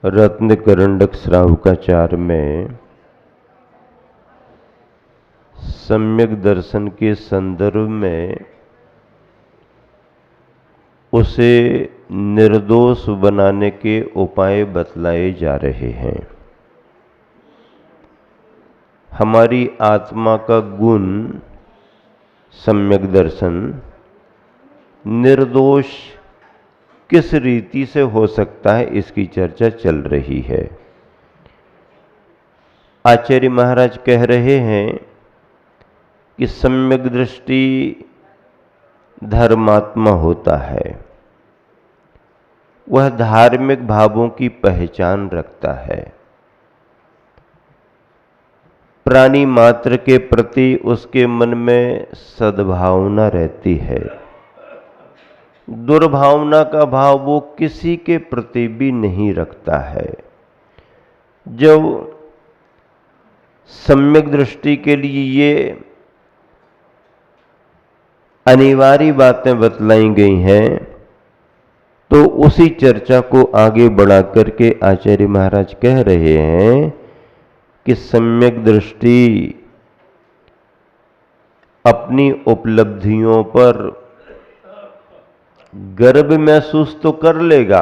रत्न करंडक श्रावकाचार में सम्यक दर्शन के संदर्भ में उसे निर्दोष बनाने के उपाय बतलाए जा रहे हैं। हमारी आत्मा का गुण सम्यक दर्शन निर्दोष किस रीति से हो सकता है, इसकी चर्चा चल रही है। आचार्य महाराज कह रहे हैं कि सम्यक दृष्टि धर्मात्मा होता है, वह धार्मिक भावों की पहचान रखता है। प्राणी मात्र के प्रति उसके मन में सद्भावना रहती है। दुर्भावना का भाव वो किसी के प्रति भी नहीं रखता है। जब सम्यक दृष्टि के लिए ये अनिवार्य बातें बतलाई गई हैं, तो उसी चर्चा को आगे बढ़ा करके आचार्य महाराज कह रहे हैं कि सम्यक दृष्टि अपनी उपलब्धियों पर गर्व महसूस तो कर लेगा।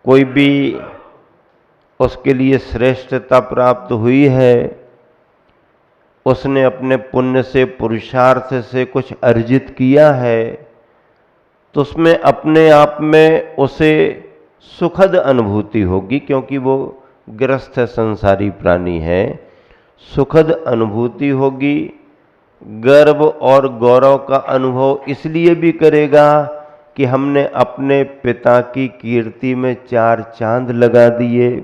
कोई भी उसके लिए श्रेष्ठता प्राप्त हुई है, उसने अपने पुण्य से पुरुषार्थ से कुछ अर्जित किया है, तो उसमें अपने आप में उसे सुखद अनुभूति होगी, क्योंकि वो ग्रस्त है, संसारी प्राणी है। सुखद अनुभूति होगी। गर्व और गौरव का अनुभव इसलिए भी करेगा कि हमने अपने पिता की कीर्ति में 4 चांद लगा दिए,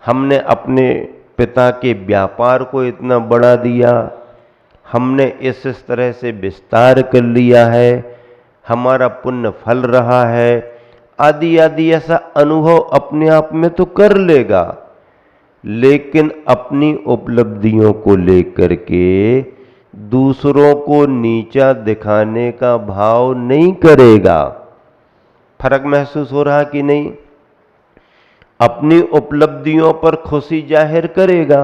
हमने अपने पिता के व्यापार को इतना बढ़ा दिया, हमने इस तरह से विस्तार कर लिया है, हमारा पुण्य फल रहा है, आदि आदि ऐसा अनुभव अपने आप में तो कर लेगा। लेकिन अपनी उपलब्धियों को लेकर के दूसरों को नीचा दिखाने का भाव नहीं करेगा। फर्क महसूस हो रहा कि नहीं? अपनी उपलब्धियों पर खुशी जाहिर करेगा,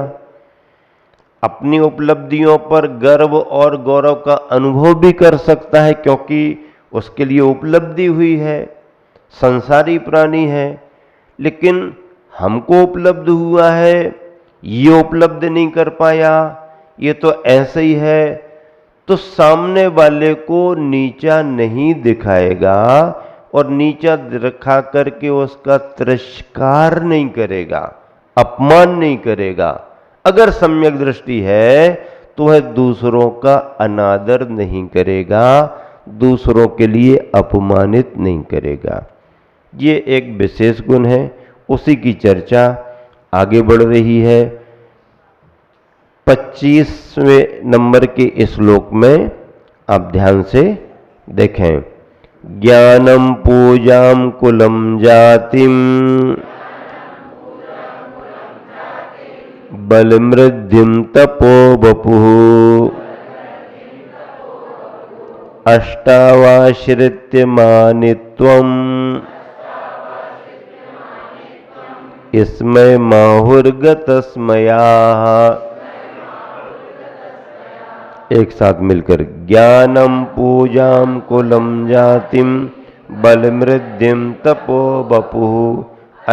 अपनी उपलब्धियों पर गर्व और गौरव का अनुभव भी कर सकता है, क्योंकि उसके लिए उपलब्धि हुई है, संसारी प्राणी है। लेकिन हमको उपलब्ध हुआ है, ये उपलब्ध नहीं कर पाया, ये तो ऐसे ही है, तो सामने वाले को नीचा नहीं दिखाएगा और नीचा दिखा करके उसका तिरस्कार नहीं करेगा, अपमान नहीं करेगा। अगर सम्यक दृष्टि है तो वह दूसरों का अनादर नहीं करेगा, दूसरों के लिए अपमानित नहीं करेगा। ये एक विशेष गुण है, उसी की चर्चा आगे बढ़ रही है। 25वें नंबर के श्लोक में आप ध्यान से देखें। ज्ञानम पूजाम कुलम जातिम बलमृद्धिम तपो वपुः अष्टावाश्रित्य मानित्वम् इसमय माहुर्गतस्मयाः। एक साथ मिलकर, ज्ञानम पूजाम कुलम जातिम बलमृद्धिम तपो वपुः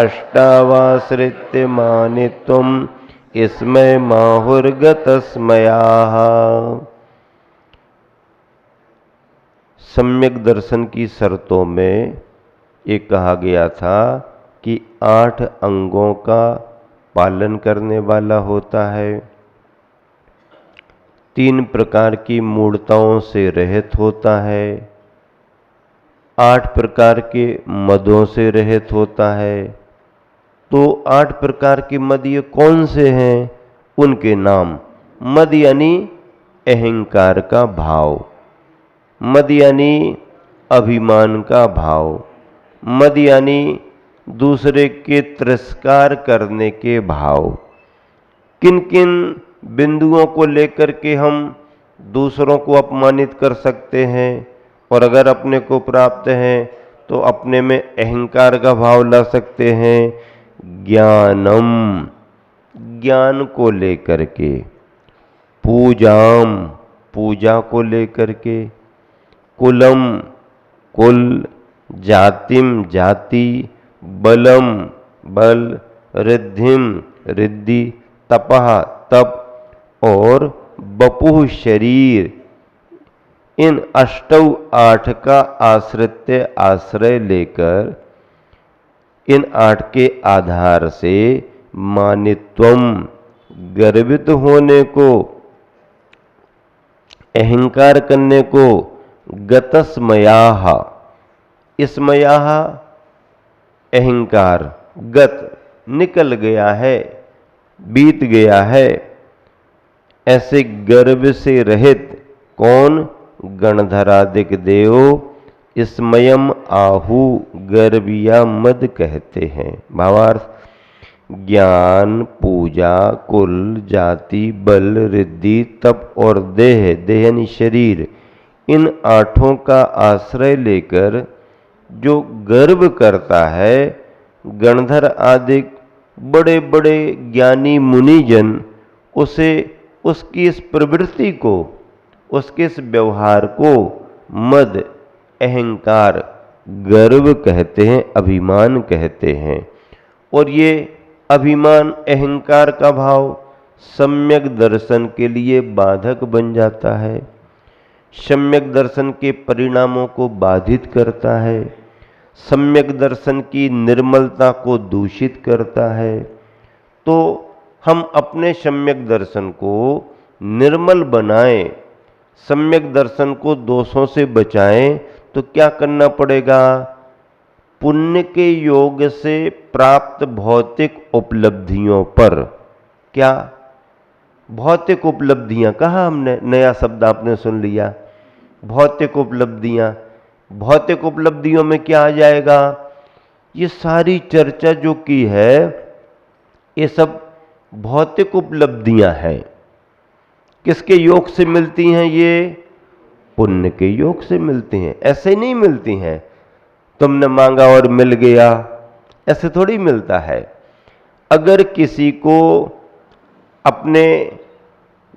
अष्टावाश्रित्य मानित्वम् इसमय माहुर्गतस्मयाः। सम्यक दर्शन की शर्तों में ये कहा गया था कि 8 अंगों का पालन करने वाला होता है, 3 प्रकार की मूढ़ताओं से रहित होता है, 8 प्रकार के मदों से रहित होता है। तो 8 प्रकार के मद ये कौन से हैं? उनके नाम। मद यानी अहंकार का भाव, मद यानी अभिमान का भाव, मद यानी दूसरे के तिरस्कार करने के भाव। किन किन बिंदुओं को लेकर के हम दूसरों को अपमानित कर सकते हैं, और अगर अपने को प्राप्त हैं तो अपने में अहंकार का भाव ला सकते हैं। ज्ञानम, ज्ञान को लेकर के। पूजाम, पूजा को लेकर के। कुलम, कुल। जातिम, जाति। बलम, बल। रिद्धिम, रिद्धि। तपः, तप। और बपुः, शरीर। इन अष्टौ, आठ का आश्रित्य, आश्रय लेकर इन आठ के आधार से मानित्वम, गर्वित होने को, अहंकार करने को, गतस्मयाः, स्मयाः अहंकार, गत निकल गया है, बीत गया है, ऐसे गर्व से रहित कौन? गणधरादिक देव स्मयम आहु, गर्विया मद कहते हैं। भावार्थ, ज्ञान, पूजा, कुल, जाति, बल, रिद्धि, तप और देह, देह यानी शरीर, इन आठों का आश्रय लेकर जो गर्व करता है, गणधर आदि बड़े बड़े ज्ञानी मुनिजन उसे, उसकी इस प्रवृत्ति को, उसके इस व्यवहार को मद, अहंकार, गर्व कहते हैं, अभिमान कहते हैं। और ये अभिमान, अहंकार का भाव सम्यक दर्शन के लिए बाधक बन जाता है, सम्यक दर्शन के परिणामों को बाधित करता है, सम्यक दर्शन की निर्मलता को दूषित करता है। तो हम अपने सम्यक दर्शन को निर्मल बनाएं, सम्यक दर्शन को दोषों से बचाएं, तो क्या करना पड़ेगा? पुण्य के योग से प्राप्त भौतिक उपलब्धियों पर, क्या भौतिक उपलब्धियां कहा हमने, नया शब्द आपने सुन लिया, भौतिक उपलब्धियां। भौतिक उपलब्धियों में क्या आ जाएगा? ये सारी चर्चा जो की है ये सब भौतिक उपलब्धियां हैं। किसके योग से मिलती हैं? ये पुण्य के योग से मिलती हैं। ऐसे नहीं मिलती हैं तुमने मांगा और मिल गया, ऐसे थोड़ी मिलता है। अगर किसी को अपने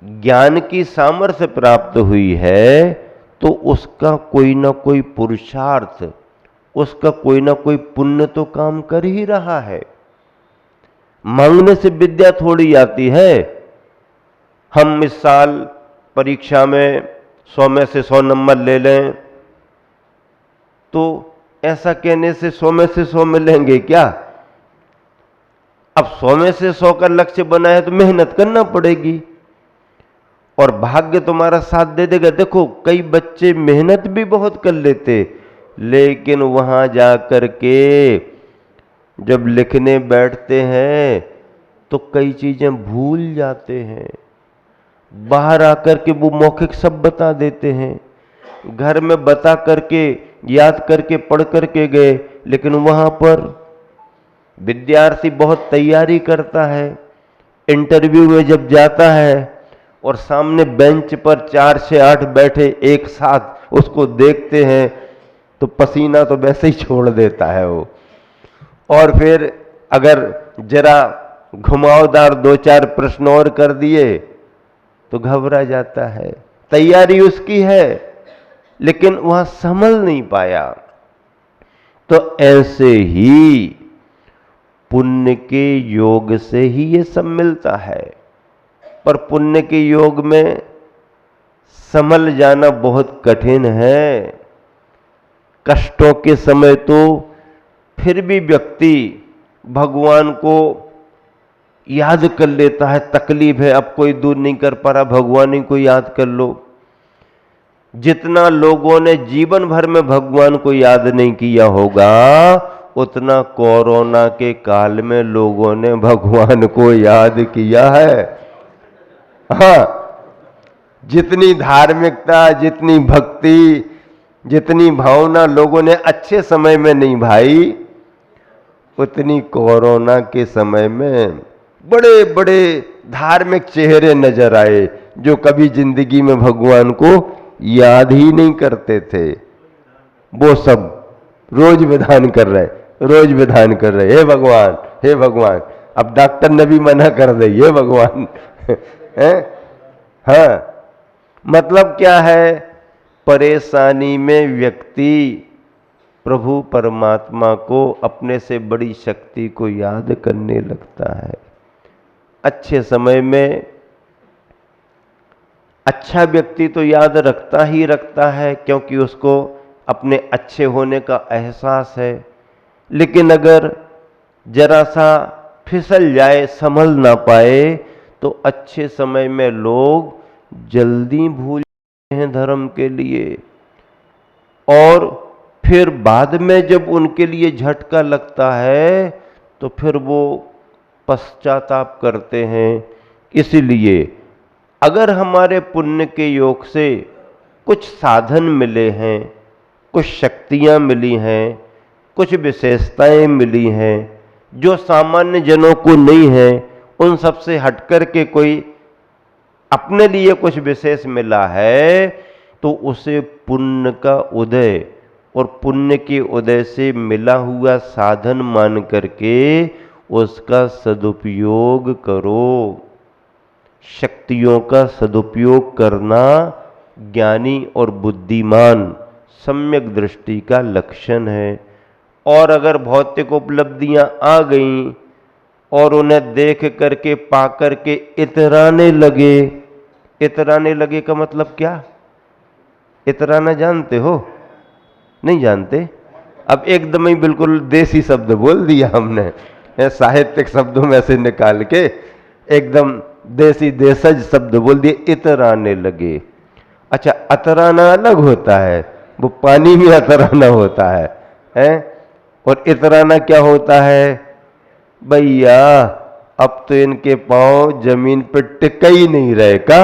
ज्ञान की सामर्थ्य प्राप्त हुई है तो उसका कोई ना कोई पुरुषार्थ, उसका कोई ना कोई पुण्य तो काम कर ही रहा है। मांगने से विद्या थोड़ी आती है। हम इस साल परीक्षा में 100 में से 100 नंबर ले लें तो ऐसा कहने से 100 में से 100 मिलेंगे क्या? अब 100 में से 100 का लक्ष्य बना है तो मेहनत करना पड़ेगी और भाग्य तुम्हारा साथ दे देगा। देखो, कई बच्चे मेहनत भी बहुत कर लेते, लेकिन वहां जाकर के जब लिखने बैठते हैं तो कई चीजें भूल जाते हैं। बाहर आकर के वो मौखिक सब बता देते हैं, घर में बता करके, याद करके, पढ़ करके गए, लेकिन वहां पर विद्यार्थी बहुत तैयारी करता है। इंटरव्यू में जब जाता है और सामने बेंच पर 4 से 8 बैठे एक साथ उसको देखते हैं तो पसीना तो वैसे ही छोड़ देता है वो। और फिर अगर जरा घुमावदार 2-4 प्रश्न और कर दिए तो घबरा जाता है। तैयारी उसकी है लेकिन वहां संभल नहीं पाया। तो ऐसे ही पुण्य के योग से ही ये सब मिलता है, पर पुण्य के योग में संभल जाना बहुत कठिन है। कष्टों के समय तो फिर भी व्यक्ति भगवान को याद कर लेता है। तकलीफ है, अब कोई दूर नहीं कर पा रहा, भगवान ही को याद कर लो। जितना लोगों ने जीवन भर में भगवान को याद नहीं किया होगा, उतना कोरोना के काल में लोगों ने भगवान को याद किया है। हाँ, जितनी धार्मिकता, जितनी भक्ति, जितनी भावना लोगों ने अच्छे समय में नहीं भाई, उतनी कोरोना के समय में बड़े बड़े धार्मिक चेहरे नजर आए जो कभी जिंदगी में भगवान को याद ही नहीं करते थे। वो सब रोज विधान कर रहे, रोज विधान कर रहे, हे भगवान, हे भगवान। अब डॉक्टर ने भी मना कर दे, हे भगवान है। हाँ, मतलब क्या है, परेशानी में व्यक्ति प्रभु परमात्मा को, अपने से बड़ी शक्ति को याद करने लगता है। अच्छे समय में अच्छा व्यक्ति तो याद रखता ही रखता है, क्योंकि उसको अपने अच्छे होने का एहसास है। लेकिन अगर जरा सा फिसल जाए, संभल ना पाए, तो अच्छे समय में लोग जल्दी भूल जाते हैं धर्म के लिए, और फिर बाद में जब उनके लिए झटका लगता है तो फिर वो पश्चाताप करते हैं। इसलिए अगर हमारे पुण्य के योग से कुछ साधन मिले हैं, कुछ शक्तियां मिली हैं, कुछ विशेषताएं मिली हैं जो सामान्य जनों को नहीं है, उन सब से हटकर के कोई अपने लिए कुछ विशेष मिला है, तो उसे पुण्य का उदय और पुण्य के उदय से मिला हुआ साधन मान करके उसका सदुपयोग करो। शक्तियों का सदुपयोग करना ज्ञानी और बुद्धिमान सम्यक दृष्टि का लक्षण है। और अगर भौतिक उपलब्धियां आ गईं और उन्हें देख करके पा करके इतराने लगे, इतराने लगे का मतलब क्या? इतराना जानते हो? नहीं जानते? अब एकदम ही बिल्कुल देसी शब्द बोल दिया हमने, साहित्यिक शब्दों में से निकाल के एकदम देसी देशज शब्द बोल दिए, इतराने लगे। अच्छा, अतराना अलग होता है, वो पानी में अतराना होता है? और इतराना क्या होता है? भैया अब तो इनके पांव जमीन पे टिक ही नहीं रहे का,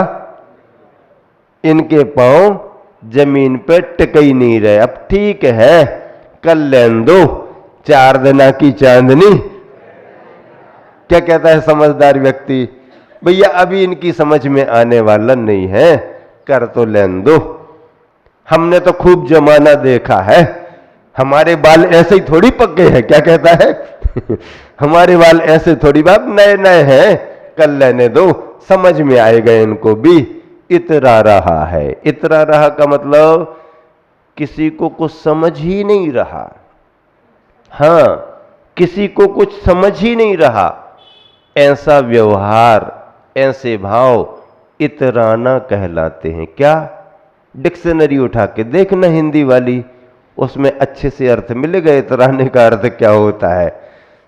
इनके पांव जमीन पे टिक ही नहीं रहे, अब ठीक है कल लेन दो, 4 दिना की चांदनी। क्या कहता है समझदार व्यक्ति? भैया अभी इनकी समझ में आने वाला नहीं है, कर तो लेन दो, हमने तो खूब जमाना देखा है, हमारे बाल ऐसे ही थोड़ी पक्के हैं। क्या कहता है हमारे बाल ऐसे थोड़ी, बात नए नए हैं, कर लेने दो, समझ में आएगा इनको भी। इतरा रहा है, इतरा रहा का मतलब किसी को कुछ समझ ही नहीं रहा। हां, किसी को कुछ समझ ही नहीं रहा, ऐसा व्यवहार, ऐसे भाव इतराना कहलाते हैं। क्या? डिक्शनरी उठा के देखना हिंदी वाली, उसमें अच्छे से अर्थ मिलेगा इतराने का अर्थ क्या होता है।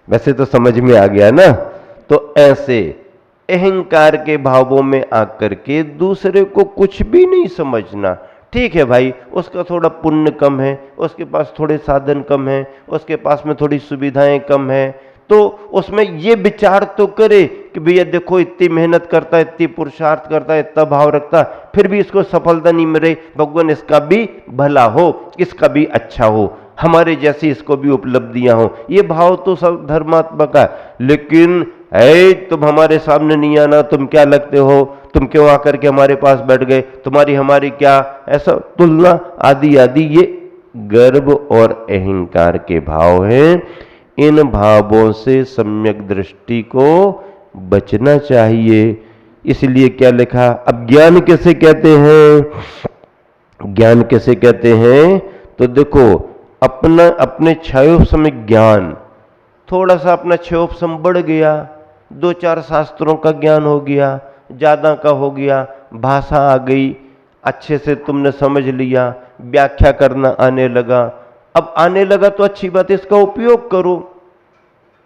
वैसे तो समझ में आ गया ना। तो ऐसे अहंकार के भावों में आकर के दूसरे को कुछ भी नहीं समझना। ठीक है भाई, उसका थोड़ा पुण्य कम है, उसके पास थोड़े साधन कम है, उसके पास में थोड़ी सुविधाएं कम है, तो उसमें ये विचार तो करे कि भैया देखो इतनी मेहनत करता है, इतनी पुरुषार्थ करता है, इतना भाव रखता है, फिर भी इसको सफलता नहीं मिल रही, भगवान इसका भी भला हो, इसका भी अच्छा हो, हमारे जैसी इसको भी उपलब्धियां हो। ये भाव तो सब धर्मात्मक है। लेकिन ऐ तुम हमारे सामने नहीं आना, तुम क्या लगते हो, तुम क्यों आकर के हमारे पास बैठ गए, तुम्हारी हमारी क्या, ऐसा तुलना आदि आदि, ये गर्व और अहंकार के भाव हैं। इन भावों से सम्यक दृष्टि को बचना चाहिए। इसलिए क्या लिखा? अब ज्ञान कैसे कहते हैं? ज्ञान कैसे कहते हैं? तो देखो, अपने क्षयोपम में ज्ञान, थोड़ा सा अपना क्षयोपम बढ़ गया, 2-4 शास्त्रों का ज्ञान हो गया, ज्यादा का हो गया, भाषा आ गई, अच्छे से तुमने समझ लिया, व्याख्या करना आने लगा। अब आने लगा तो अच्छी बात है, इसका उपयोग करो,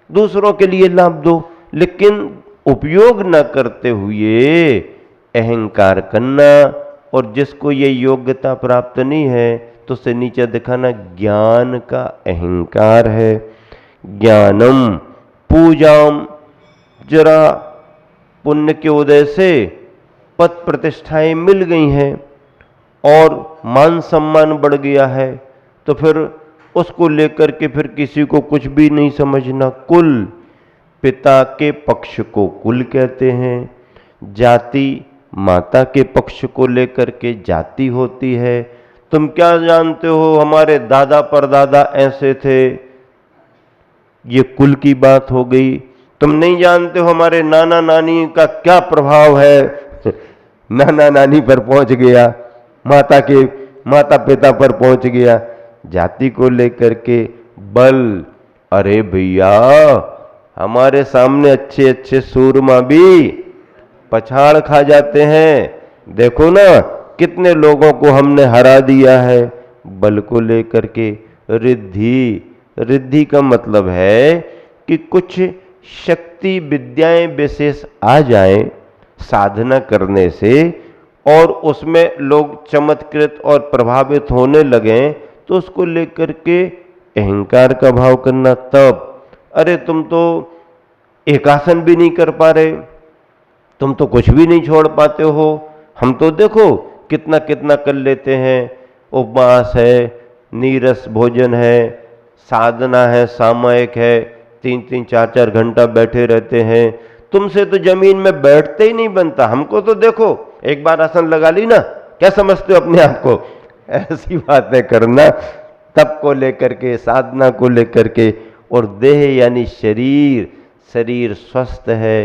दूसरों के लिए लाभ दो। लेकिन उपयोग न करते हुए अहंकार करना, और जिसको ये योग्यता प्राप्त नहीं है तो उसे नीचे दिखाना, ज्ञान का अहंकार है। ज्ञानम पूजाम, जरा पुण्य के उदय से पद प्रतिष्ठाएं मिल गई हैं और मान सम्मान बढ़ गया है, तो फिर उसको लेकर के फिर किसी को कुछ भी नहीं समझना। कुल, पिता के पक्ष को कुल कहते हैं, जाति माता के पक्ष को लेकर के जाति होती है। तुम क्या जानते हो हमारे दादा परदादा ऐसे थे, ये कुल की बात हो गई। तुम नहीं जानते हो हमारे नाना नानी का क्या प्रभाव है, नाना नानी पर पहुंच गया, माता पिता पर पहुंच गया, जाति को लेकर के बल। अरे भैया, हमारे सामने अच्छे अच्छे सूरमा भी पछाड़ खा जाते हैं। देखो ना कितने लोगों को हमने हरा दिया है बल को लेकर के। रिद्धि का मतलब है कि कुछ शक्ति विद्याएं विशेष आ जाएं साधना करने से, और उसमें लोग चमत्कृत और प्रभावित होने लगें, तो उसको लेकर के अहंकार का भाव करना। तब अरे तुम तो एक आसन भी नहीं कर पा रहे, तुम तो कुछ भी नहीं छोड़ पाते हो, हम तो देखो कितना कितना कर लेते हैं। उपवास है, नीरस भोजन है, साधना है, सामयिक है, 3-3 4-4 घंटा बैठे रहते हैं। तुमसे तो जमीन में बैठते ही नहीं बनता, हमको तो देखो एक बार आसन लगा ली ना, क्या समझते हो अपने आप को? ऐसी बातें करना तप को लेकर के, साधना को लेकर के। और देह यानी शरीर स्वस्थ है,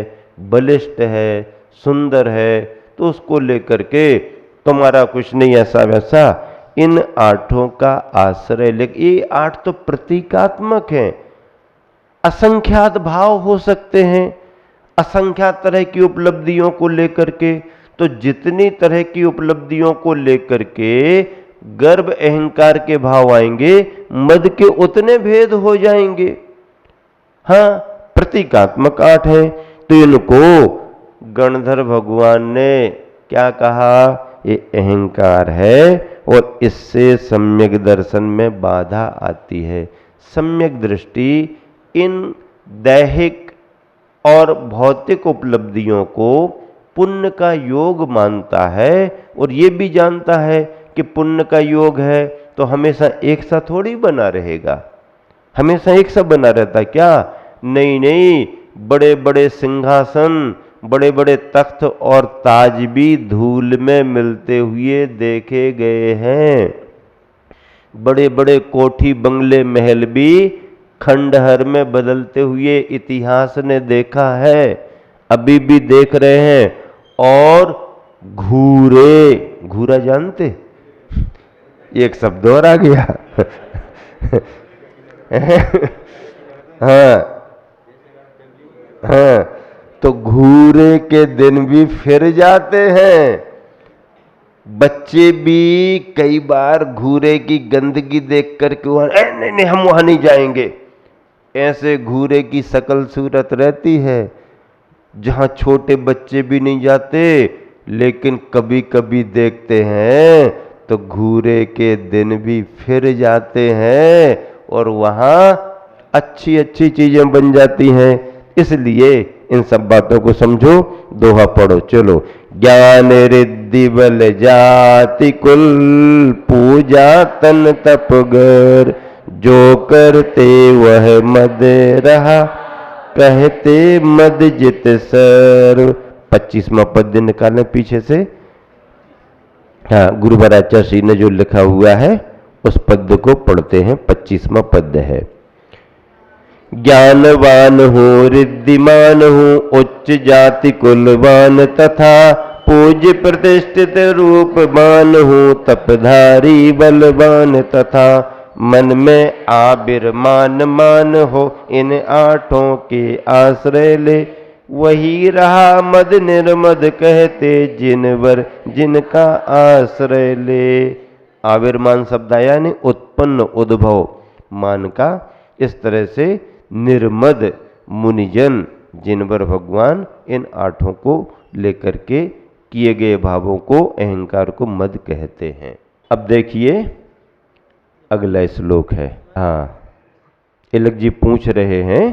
बलिष्ठ है, सुंदर है, तो उसको लेकर के तुम्हारा कुछ नहीं ऐसा वैसा। इन आठों का आश्रय लेकर, ये 8 तो प्रतीकात्मक हैं, असंख्यात भाव हो सकते हैं, असंख्यात तरह की उपलब्धियों को लेकर के। तो जितनी तरह की उपलब्धियों को लेकर के गर्भ अहंकार के भाव आएंगे, मद के उतने भेद हो जाएंगे। हाँ, प्रतीकात्मक 8 है। तो इनको गणधर भगवान ने क्या कहा? ये अहंकार है और इससे सम्यक दर्शन में बाधा आती है। सम्यक दृष्टि इन दैहिक और भौतिक उपलब्धियों को पुण्य का योग मानता है, और ये भी जानता है कि पुण्य का योग है तो हमेशा एक सा थोड़ी बना रहेगा, हमेशा एक सा बना रहता क्या? नहीं नहीं, बड़े बड़े सिंहासन, बड़े बड़े तख्त और ताज भी धूल में मिलते हुए देखे गए हैं। बड़े बड़े कोठी बंगले महल भी खंडहर में बदलते हुए इतिहास ने देखा है, अभी भी देख रहे हैं। और घूरा जानते? एक शब्द और आ गया। हाँ, तो घूरे के दिन भी फिर जाते हैं। बच्चे भी कई बार घूरे की गंदगी देख करके वहां, नहीं नहीं हम वहां नहीं जाएंगे, ऐसे घूरे की शकल सूरत रहती है। जहां छोटे बच्चे भी नहीं जाते, लेकिन कभी कभी देखते हैं तो घूरे के दिन भी फिर जाते हैं, और वहां अच्छी अच्छी चीजें बन जाती हैं। इसलिए इन सब बातों को समझो। दोहा पढ़ो चलो। ज्ञान रिद्धि बल जाति कुल, पूजा तन तप गर, जो करते वह मद रहा, कहते मद जित सर। 25वां पद निकालें पीछे से। हाँ, गुरुवराचार्य ने जो लिखा हुआ है उस पद को पढ़ते हैं। 25वां पद है। ज्ञानवान हो रिद्धिमान हो, उच्च जाति कुलवान तथा, पूज्य प्रतिष्ठित रूपवान हो, तपधारी बलवान तथा, मन में आबिर्मान मान हो, इन आठों के आश्रय ले, वही रहा मद निर्मद कहते जिनवर जिनका आश्रय ले। आविर्मान शब्द आया यानी उत्पन्न, उद्भव, मान का। इस तरह से निर्मद मुनिजन जिनवर भगवान इन आठों को लेकर के किए गए भावों को, अहंकार को मद कहते हैं। अब देखिए अगला श्लोक है। हाँ, तिलक जी पूछ रहे हैं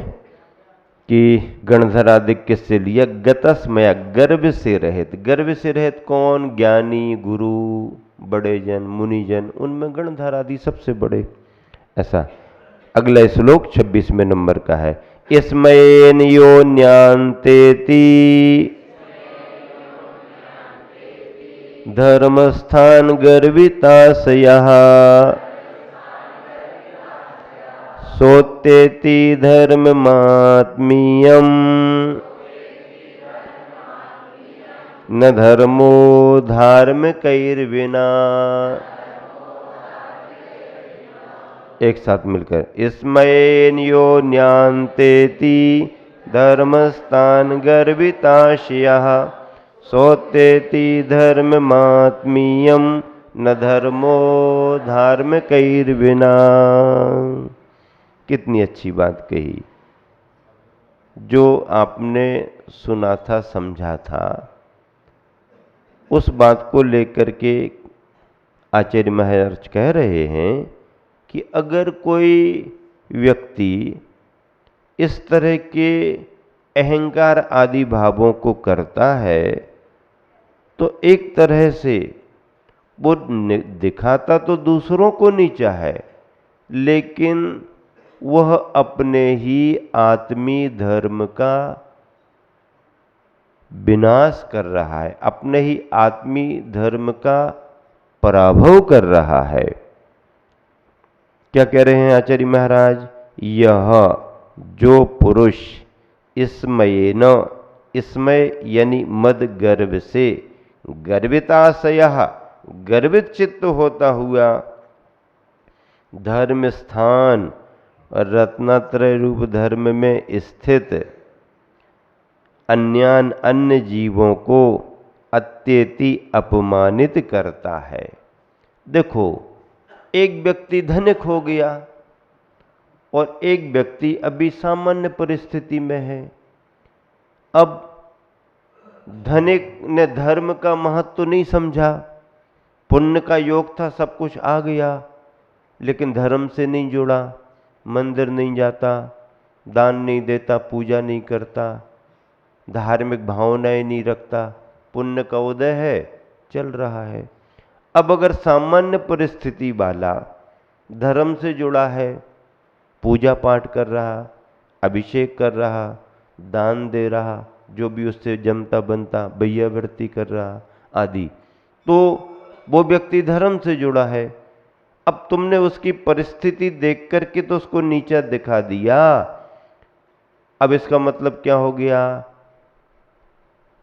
कि गणधर आदि किससे लिया? गतस्मया, गर्व से रहित। गर्व से रहित कौन? ज्ञानी, गुरु, बड़े जन, मुनिजन, उनमें गणधर आदि सबसे बड़े। ऐसा अगला श्लोक 26वें नंबर का है। इसमयेन योन्यांतेति धर्मस्थान गर्विताशयः सोत्तेति धर्ममात्मीयम् न धर्मो धार्मिकैर्विना। एक साथ मिलकर स्मयेन्योन्यान्तेति धर्मस्थान गर्विताशयः सोत्तेति धर्ममात्मीयम् न धर्मो धार्मिकैर्विना। कितनी अच्छी बात कही। जो आपने सुना था, समझा था, उस बात को लेकर के आचार्य महाराज कह रहे हैं कि अगर कोई व्यक्ति इस तरह के अहंकार आदि भावों को करता है तो एक तरह से वो दिखाता तो दूसरों को नीचा है, लेकिन वह अपने ही आत्मी धर्म का विनाश कर रहा है, अपने ही आत्मी धर्म का पराभव कर रहा है। क्या कह रहे हैं आचार्य महाराज? यह जो पुरुष स्मयेन, स्मय यानी मद गर्व से, गर्विताशयः गर्वित चित्त होता हुआ, धर्म स्थान रत्नत्रय रूप धर्म में स्थित अन्यान अन्य जीवों को अत्यति अपमानित करता है। देखो, एक व्यक्ति धनिक हो गया और एक व्यक्ति अभी सामान्य परिस्थिति में है। अब धनिक ने धर्म का महत्व नहीं समझा, पुण्य का योग था, सब कुछ आ गया, लेकिन धर्म से नहीं जुड़ा, मंदिर नहीं जाता, दान नहीं देता, पूजा नहीं करता, धार्मिक भावनाएं नहीं रखता, पुण्य का उदय है, चल रहा है। अब अगर सामान्य परिस्थिति वाला धर्म से जुड़ा है, पूजा पाठ कर रहा, अभिषेक कर रहा, दान दे रहा, जो भी उससे जमता बनता, भैयावृत्ति कर रहा आदि, तो वो व्यक्ति धर्म से जुड़ा है। अब तुमने उसकी परिस्थिति देख करके तो उसको नीचा दिखा दिया। अब इसका मतलब क्या हो गया?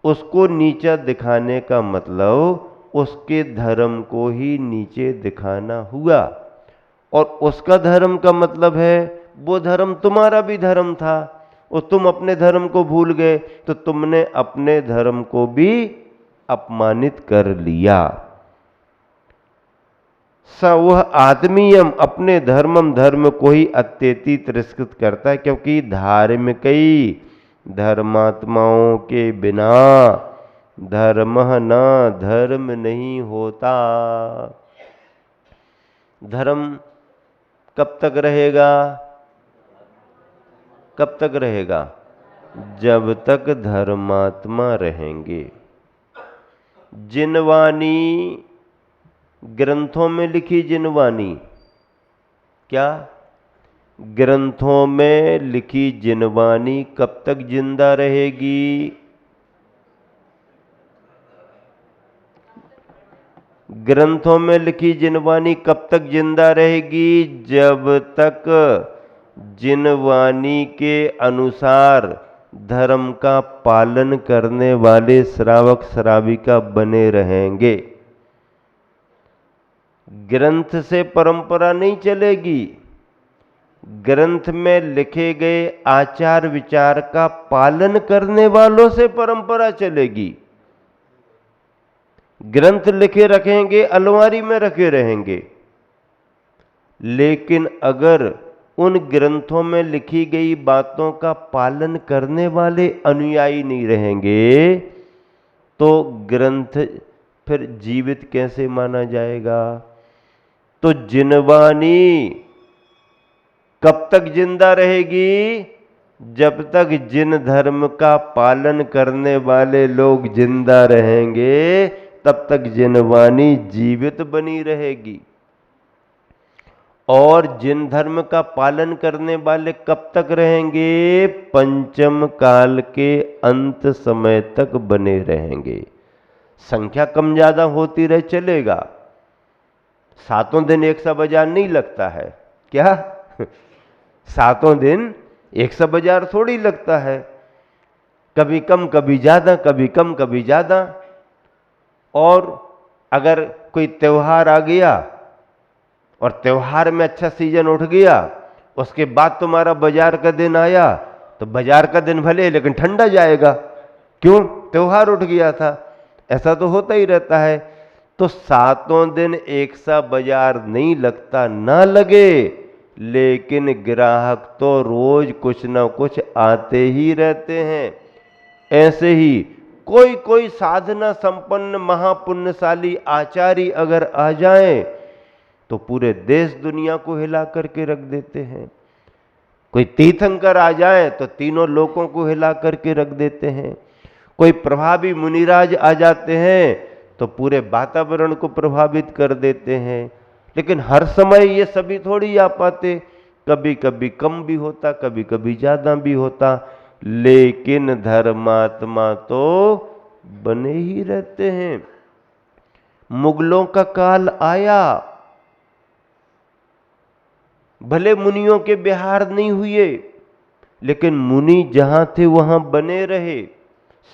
उसको नीचा दिखाने का मतलब उसके धर्म को ही नीचे दिखाना हुआ, और उसका धर्म का मतलब है वो धर्म तुम्हारा भी धर्म था और तुम अपने धर्म को भूल गए, तो तुमने अपने धर्म को भी अपमानित कर लिया। स वह आत्मीयम अपने धर्म को ही अत्यति तिरस्कृत करता है, क्योंकि धार्मिकई धर्मात्माओं के बिना धर्म न धर्म नहीं होता। धर्म कब तक रहेगा? कब तक रहेगा? जब तक धर्मात्मा रहेंगे। जिनवाणी, ग्रंथों में लिखी जिनवाणी, क्या ग्रंथों में लिखी जिनवाणी कब तक जिंदा रहेगी? ग्रंथों में लिखी जिनवाणी कब तक जिंदा रहेगी? जब तक जिनवाणी के अनुसार धर्म का पालन करने वाले श्रावक श्राविका बने रहेंगे। ग्रंथ से परंपरा नहीं चलेगी, ग्रंथ में लिखे गए आचार विचार का पालन करने वालों से परंपरा चलेगी। ग्रंथ लिखे रखेंगे, अलमारी में रखे रहेंगे, लेकिन अगर उन ग्रंथों में लिखी गई बातों का पालन करने वाले अनुयायी नहीं रहेंगे, तो ग्रंथ फिर जीवित कैसे माना जाएगा? तो जिनवाणी कब तक जिंदा रहेगी? जब तक जिन धर्म का पालन करने वाले लोग जिंदा रहेंगे, तब तक जिनवाणी जीवित बनी रहेगी। और जिन धर्म का पालन करने वाले कब तक रहेंगे? पंचम काल के अंत समय तक बने रहेंगे। संख्या कम ज्यादा होती रहे चलेगा, सातों दिन एक सा बाजार नहीं लगता है क्या? सातों दिन एक सा बाजार थोड़ी लगता है, कभी कम कभी ज्यादा, कभी कम कभी ज्यादा। और अगर कोई त्योहार आ गया और त्योहार में अच्छा सीजन उठ गया, उसके बाद तुम्हारा बाजार का दिन आया, तो बाजार का दिन भले लेकिन ठंडा जाएगा, क्यों? त्योहार उठ गया था। ऐसा तो होता ही रहता है। तो सातों दिन एक सा बाजार नहीं लगता, ना लगे, लेकिन ग्राहक तो रोज कुछ ना कुछ आते ही रहते हैं। ऐसे ही कोई कोई साधना संपन्न महापुण्यशाली आचार्य अगर आ जाए तो पूरे देश दुनिया को हिला करके रख देते हैं। कोई तीर्थंकर आ जाए तो तीनों लोकों को हिला करके रख देते हैं। कोई प्रभावी मुनिराज आ जाते हैं तो पूरे वातावरण को प्रभावित कर देते हैं। लेकिन हर समय ये सभी थोड़ी आ पाते, कभी कभी कम भी होता, कभी कभी ज्यादा भी होता, लेकिन धर्मात्मा तो बने ही रहते हैं। मुगलों का काल आया, भले मुनियों के बिहार नहीं हुए, लेकिन मुनि जहां थे वहां बने रहे,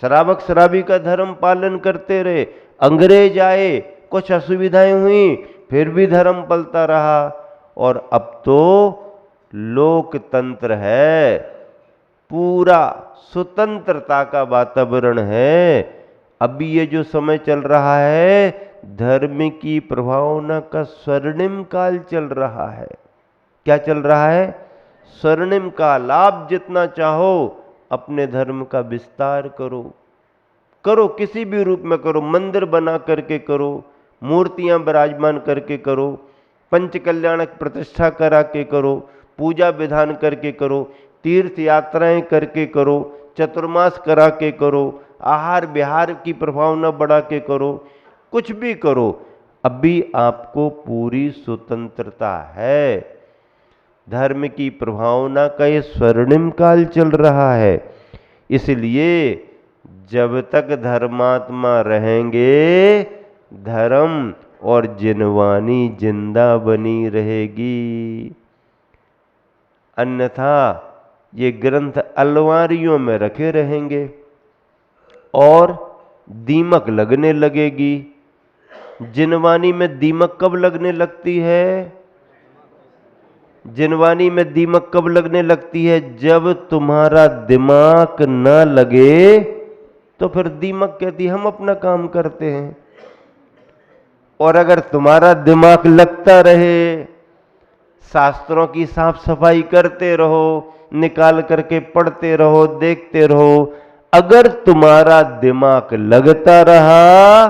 श्रावक श्रावी का धर्म पालन करते रहे। अंग्रेज आए, कुछ असुविधाएं हुई, फिर भी धर्म पलता रहा। और अब तो लोकतंत्र है, पूरा स्वतंत्रता का वातावरण है। अभी ये जो समय चल रहा है, धर्म की प्रभावना का स्वर्णिम काल चल रहा है। क्या चल रहा है? स्वर्णिम काल। आप जितना चाहो अपने धर्म का विस्तार करो, करो किसी भी रूप में करो, मंदिर बना करके करो, मूर्तियां विराजमान करके करो, पंच कल्याणक प्रतिष्ठा करा के करो, पूजा विधान करके करो, तीर्थ यात्राएं करके करो, चतुर्मास करा के करो, आहार विहार की प्रभावना बढ़ा के करो, कुछ भी करो, अभी आपको पूरी स्वतंत्रता है। धर्म की प्रभावना का ये स्वर्णिम काल चल रहा है। इसलिए जब तक धर्मात्मा रहेंगे, धर्म और जिनवानी जिंदा बनी रहेगी। अन्यथा ये ग्रंथ अलमारियों में रखे रहेंगे और दीमक लगने लगेगी। जिनवानी में दीमक कब लगने लगती है? जिनवानी में दीमक कब लगने लगती है? जब तुम्हारा दिमाग न लगे तो फिर दीमक कहती है हम अपना काम करते हैं। और अगर तुम्हारा दिमाग लगता रहे, शास्त्रों की साफ सफाई करते रहो, निकाल करके पढ़ते रहो, देखते रहो, अगर तुम्हारा दिमाग लगता रहा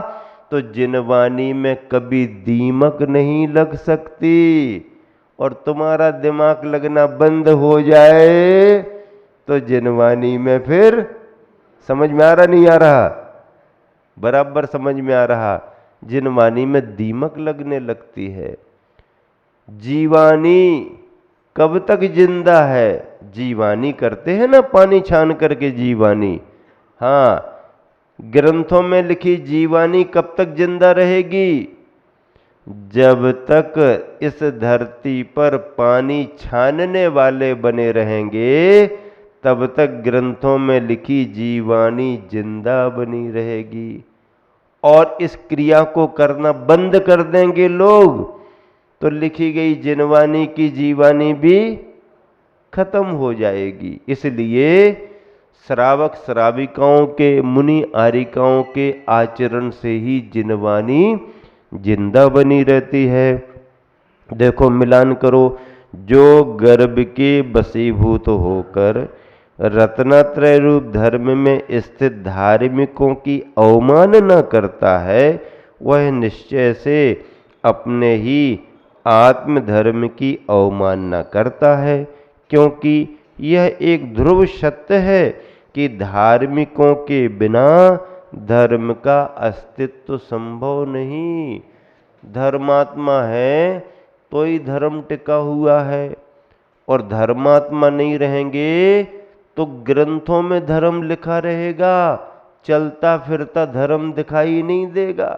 तो जिनवानी में कभी दीमक नहीं लग सकती। और तुम्हारा दिमाग लगना बंद हो जाए तो जिनवानी में फिर समझ में आ रहा नहीं आ रहा? बराबर समझ में आ रहा। जिनवानी में दीमक लगने लगती है। जीवानी कब तक जिंदा है? जीवानी करते हैं ना पानी छान करके जीवानी। हाँ, ग्रंथों में लिखी जीवानी कब तक जिंदा रहेगी? जब तक इस धरती पर पानी छानने वाले बने रहेंगे, तब तक ग्रंथों में लिखी जीवानी जिंदा बनी रहेगी। और इस क्रिया को करना बंद कर देंगे लोग तो लिखी गई जिनवानी की जीवानी भी खत्म हो जाएगी। इसलिए श्रावक श्राविकाओं के, मुनि आरिकाओं के आचरण से ही जिनवानी जिंदा बनी रहती है। देखो मिलान करो, जो गर्भ के वशीभूत होकर रत्नात्रय रूप धर्म में स्थित धार्मिकों की अवमानना करता है, वह निश्चय से अपने ही आत्म धर्म की अवमानना करता है। क्योंकि यह एक ध्रुव सत्य है कि धार्मिकों के बिना धर्म का अस्तित्व संभव नहीं। धर्मात्मा है तो ही धर्म टिका हुआ है, और धर्मात्मा नहीं रहेंगे तो ग्रंथों में धर्म लिखा रहेगा, चलता फिरता धर्म दिखाई नहीं देगा।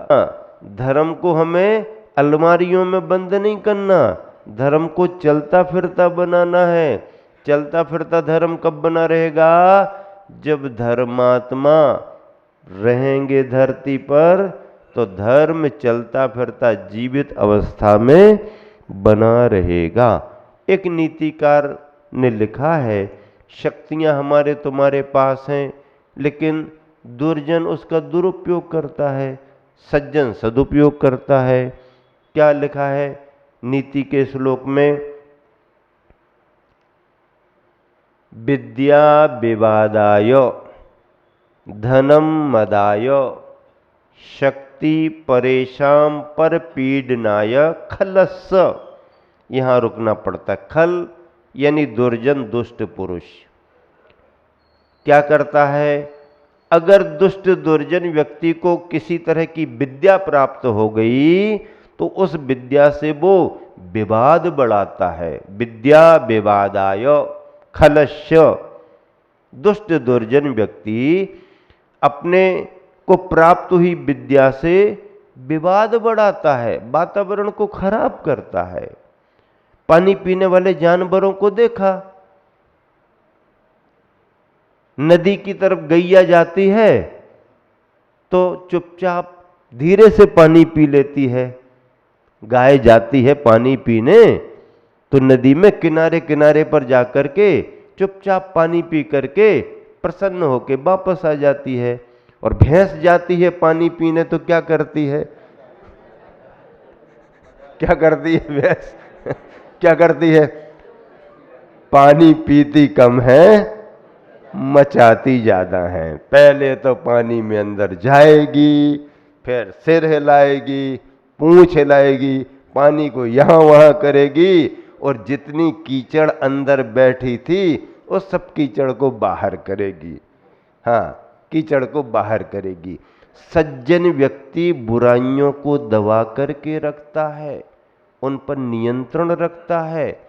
धर्म को हमें अलमारियों में बंद नहीं करना, धर्म को चलता फिरता बनाना है। चलता फिरता धर्म कब बना रहेगा? जब धर्मात्मा रहेंगे धरती पर, तो धर्म चलता फिरता जीवित अवस्था में बना रहेगा। एक नीतिकार ने लिखा है, शक्तियां हमारे तुम्हारे पास हैं, लेकिन दुर्जन उसका दुरुपयोग करता है, सज्जन सदुपयोग करता है। क्या लिखा है नीति के श्लोक में? विद्या विवादाय धनम मदाय शक्ति परेशान पर पीडनाय खलस्य। यहां रुकना पड़ता है। खल यानी दुर्जन, दुष्ट पुरुष क्या करता है? अगर दुष्ट दुर्जन व्यक्ति को किसी तरह की विद्या प्राप्त हो गई तो उस विद्या से वो विवाद बढ़ाता है। विद्या विवादाय खलस्य। दुष्ट दुर्जन व्यक्ति अपने को प्राप्त हुई विद्या से विवाद बढ़ाता है, वातावरण को खराब करता है। पानी पीने वाले जानवरों को देखा, नदी की तरफ गैया जाती है तो चुपचाप धीरे से पानी पी लेती है। गाय जाती है पानी पीने तो नदी में किनारे किनारे पर जाकर के चुपचाप पानी पी करके प्रसन्न होकर वापस आ जाती है। और भैंस जाती है पानी पीने तो क्या करती है? क्या करती है भैंस? क्या करती है? पानी पीती कम है, मचाती ज्यादा है। पहले तो पानी में अंदर जाएगी, फिर सिर हिलाएगी, पूंछ हिलाएगी, पानी को यहां वहां करेगी, और जितनी कीचड़ अंदर बैठी थी उस सब कीचड़ को बाहर करेगी। हाँ, कीचड़ को बाहर करेगी। सज्जन व्यक्ति बुराइयों को दबा करके रखता है, उन पर नियंत्रण रखता है।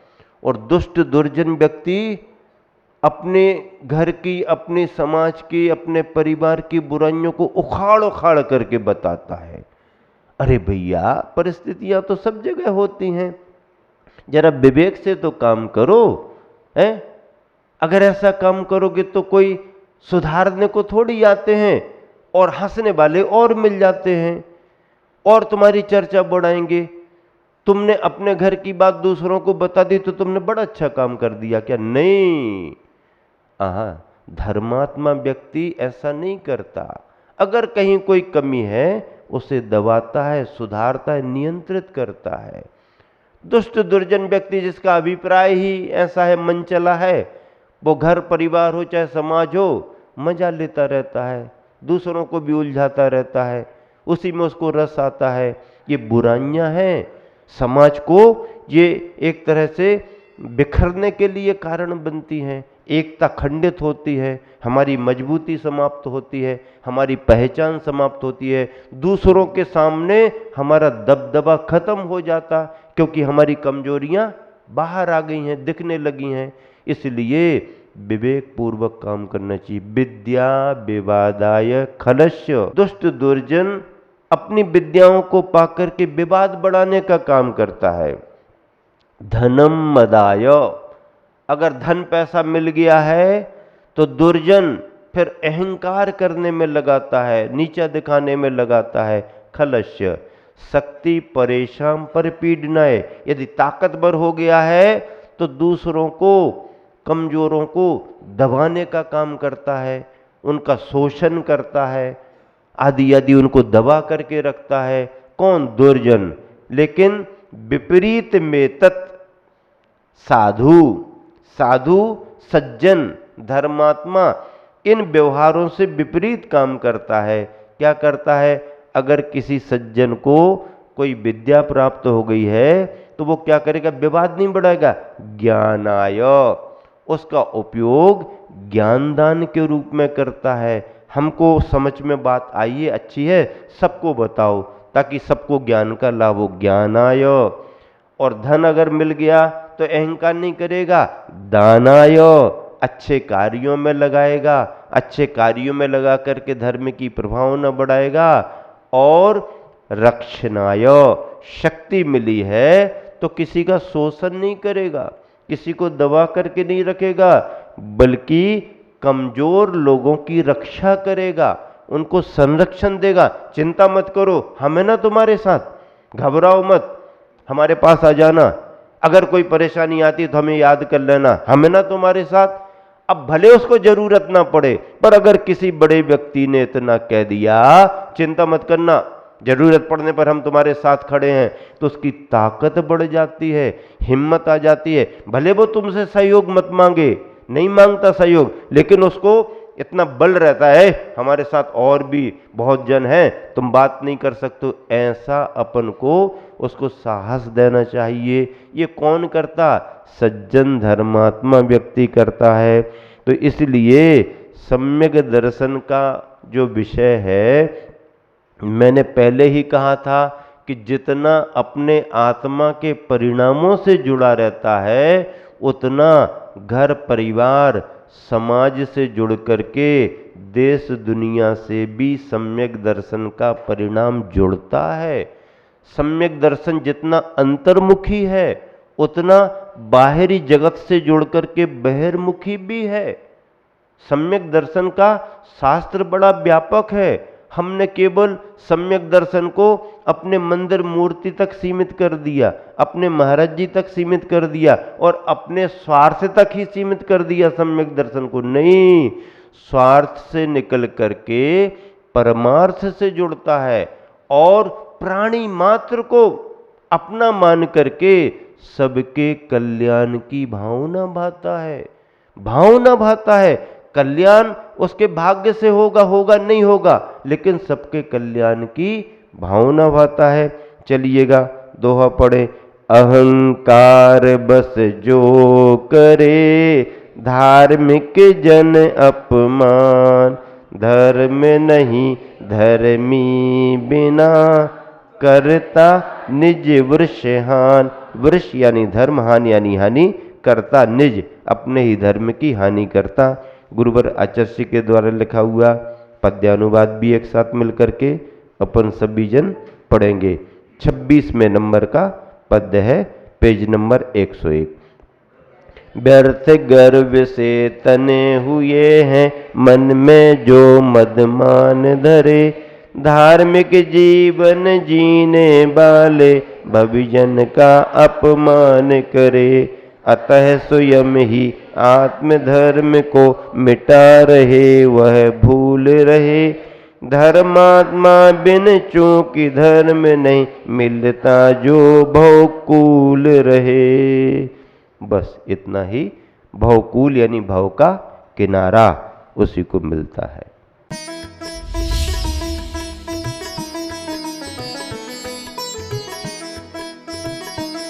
और दुष्ट दुर्जन व्यक्ति अपने घर की, अपने समाज की, अपने परिवार की बुराइयों को उखाड़ उखाड़ करके बताता है। अरे भैया, परिस्थितियां तो सब जगह होती हैं, जरा विवेक से तो काम करो। हैं? अगर ऐसा काम करोगे तो कोई सुधारने को थोड़ी आते हैं, और हंसने वाले और मिल जाते हैं और तुम्हारी चर्चा बढ़ाएंगे। तुमने अपने घर की बात दूसरों को बता दी तो तुमने बड़ा अच्छा काम कर दिया क्या? नहीं। धर्मात्मा व्यक्ति ऐसा नहीं करता। अगर कहीं कोई कमी है उसे दबाता है, सुधारता है, नियंत्रित करता है। दुष्ट दुर्जन व्यक्ति जिसका अभिप्राय ही ऐसा है, मन चला है, वो घर परिवार हो चाहे समाज हो, मजा लेता रहता है, दूसरों को भी उलझाता रहता है, उसी में उसको रस आता है। ये बुराइयां हैं समाज को, ये एक तरह से बिखरने के लिए कारण बनती हैं। एकता खंडित होती है, हमारी मजबूती समाप्त होती है, हमारी पहचान समाप्त होती है, दूसरों के सामने हमारा दबदबा खत्म हो जाता, क्योंकि हमारी कमजोरियां बाहर आ गई हैं, दिखने लगी हैं। इसलिए विवेक पूर्वक काम करना चाहिए। विद्या विवादाय खलस्य। दुष्ट दुर्जन अपनी विद्याओं को पाकर के विवाद बढ़ाने का काम करता है। धनम मदाय। अगर धन पैसा मिल गया है तो दुर्जन फिर अहंकार करने में लगाता है, नीचा दिखाने में लगाता है। खलस्य। शक्ति परेशान पर पीडनाय। यदि ताकतवर हो गया है तो दूसरों को, कमजोरों को दबाने का काम करता है, उनका शोषण करता है, आदि आदि उनको दबा करके रखता है। कौन? दुर्जन। लेकिन विपरीत में तत् साधु, साधु सज्जन धर्मात्मा इन व्यवहारों से विपरीत काम करता है। क्या करता है? अगर किसी सज्जन को कोई विद्या प्राप्त हो गई है तो वो क्या करेगा? विवाद नहीं बढ़ाएगा, ज्ञानाय। उसका उपयोग ज्ञानदान के रूप में करता है। हमको समझ में बात आई है, अच्छी है, सबको बताओ ताकि सबको ज्ञान का लाभ हो। ज्ञानाय। और धन अगर मिल गया तो अहंकार नहीं करेगा, दानाय। अच्छे कार्यों में लगाएगा, अच्छे कार्यों में लगा करके धर्म की प्रभावना बढ़ाएगा। और रक्षणाय, शक्ति मिली है तो किसी का शोषण नहीं करेगा, किसी को दबा करके नहीं रखेगा, बल्कि कमजोर लोगों की रक्षा करेगा, उनको संरक्षण देगा। चिंता मत करो, हम है ना तुम्हारे साथ, घबराओ मत, हमारे पास आ जाना, अगर कोई परेशानी आती तो हमें याद कर लेना, हम है ना तुम्हारे साथ। अब भले उसको जरूरत ना पड़े, पर अगर किसी बड़े व्यक्ति ने इतना कह दिया, चिंता मत करना, जरूरत पड़ने पर हम तुम्हारे साथ खड़े हैं, तो उसकी ताकत बढ़ जाती है, हिम्मत आ जाती है। भले वो तुमसे सहयोग मत मांगे, नहीं मांगता सहयोग, लेकिन उसको इतना बल रहता है, हमारे साथ और भी बहुत जन हैं, तुम बात नहीं कर सकते, ऐसा अपन को उसको साहस देना चाहिए। ये कौन करता? सज्जन धर्मात्मा व्यक्ति करता है। तो इसलिए सम्यक दर्शन का जो विषय है, मैंने पहले ही कहा था कि जितना अपने आत्मा के परिणामों से जुड़ा रहता है, उतना घर परिवार समाज से जुड़ करके देश दुनिया से भी सम्यक दर्शन का परिणाम जुड़ता है। सम्यक दर्शन जितना अंतर्मुखी है, उतना बाहरी जगत से जुड़ करके बहिर्मुखी भी है। सम्यक दर्शन का शास्त्र बड़ा व्यापक है। हमने केवल सम्यक दर्शन को अपने मंदिर मूर्ति तक सीमित कर दिया, अपने महाराज जी तक सीमित कर दिया, और अपने स्वार्थ तक ही सीमित कर दिया सम्यक दर्शन को। नहीं, स्वार्थ से निकल करके परमार्थ से जुड़ता है, और प्राणी मात्र को अपना मान करके सबके कल्याण की भावना भाता है, भावना भाता है। कल्याण उसके भाग्य से होगा, होगा नहीं होगा, लेकिन सबके कल्याण की भावना भाता है। चलिएगा दोहा पढ़े। अहंकार बस जो करे, धार्मिक जन अपमान, धर्म नहीं धर्मी बिना, करता निज वृष हान। वृष यानी धर्म, हान यानी हानि, करता निज अपने ही धर्म की हानि करता। गुरुवर आचार्य के द्वारा लिखा हुआ पद्यानुवाद भी एक साथ मिलकर के अपन सभी जन पढ़ेंगे। 26वें नंबर का पद्य है, पेज नंबर 101। व्यर्थ गर्व से तने हुए हैं, मन में जो मदमान धरे, धार्मिक जीवन जीने वाले भविजन का अपमान करे। अतः स्वयं ही आत्मधर्म को मिटा रहे, वह भूल रहे, धर्मात्मा बिन चूंकि धर्म नहीं मिलता, जो भवकूल रहे। बस इतना ही, भवकूल यानी भव का किनारा, उसी को मिलता है।